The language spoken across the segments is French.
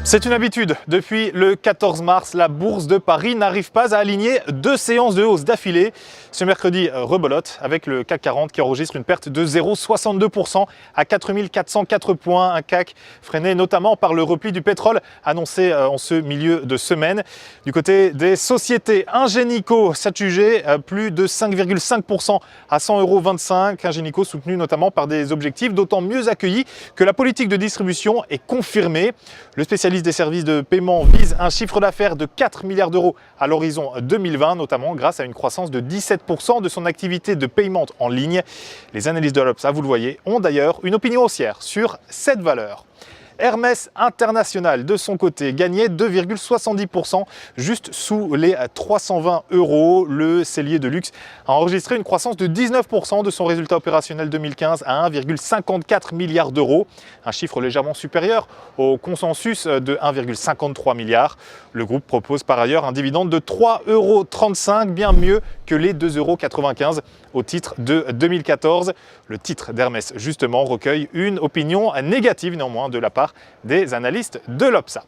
C'est une habitude. Depuis le 14 mars, la Bourse de Paris n'arrive pas à aligner deux séances de hausse d'affilée. Ce mercredi, rebelote avec le CAC 40 qui enregistre une perte de 0,62% à 4 404 points. Un CAC freiné notamment par le repli du pétrole annoncé en ce milieu de semaine. Du côté des sociétés, Ingenico s'adjugeait plus de 5,5% à 100,25 €. Ingenico soutenu notamment par des objectifs d'autant mieux accueillis que la politique de distribution est confirmée. Le spécialiste des services de paiement vise un chiffre d'affaires de 4 milliards d'euros à l'horizon 2020, notamment grâce à une croissance de 17% de son activité de paiement en ligne. Les analystes de l'Obsa, vous le voyez, ont d'ailleurs une opinion haussière sur cette valeur. Hermès International, de son côté, gagnait 2,70%, juste sous les 320 €. Le cellier de luxe a enregistré une croissance de 19% de son résultat opérationnel 2015 à 1,54 milliard d'euros, un chiffre légèrement supérieur au consensus de 1,53 milliard. Le groupe propose par ailleurs un dividende de 3,35 €, bien mieux que les 2,95 € au titre de 2014. Le titre d'Hermès, justement, recueille une opinion négative néanmoins de la part des analystes de l'Obsa.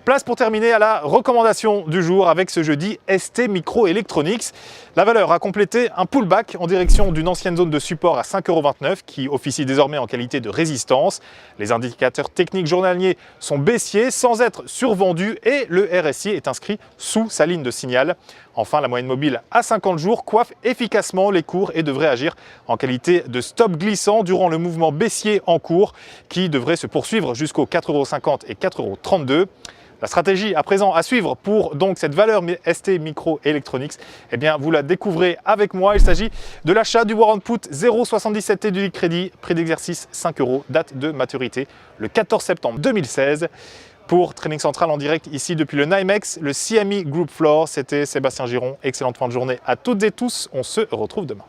Place pour terminer à la recommandation du jour avec ce jeudi STMicroelectronics. La valeur a complété un pullback en direction d'une ancienne zone de support à 5,29 € qui officie désormais en qualité de résistance. Les indicateurs techniques journaliers sont baissiers sans être survendus et le RSI est inscrit sous sa ligne de signal. Enfin, la moyenne mobile à 50 jours coiffe efficacement les cours et devrait agir en qualité de stop glissant durant le mouvement baissier en cours qui devrait se poursuivre jusqu'aux 4,50 € et 4,32 €. La stratégie à présent à suivre pour donc cette valeur STMicroelectronics, eh bien vous la découvrez avec moi. Il s'agit de l'achat du warrant put 0,77 T du crédit, prix d'exercice 5 €, date de maturité le 14 septembre 2016. Pour Trading Central en direct ici depuis le NYMEX, le CME Group Floor, c'était Sébastien Giron. Excellente fin de journée à toutes et tous. On se retrouve demain.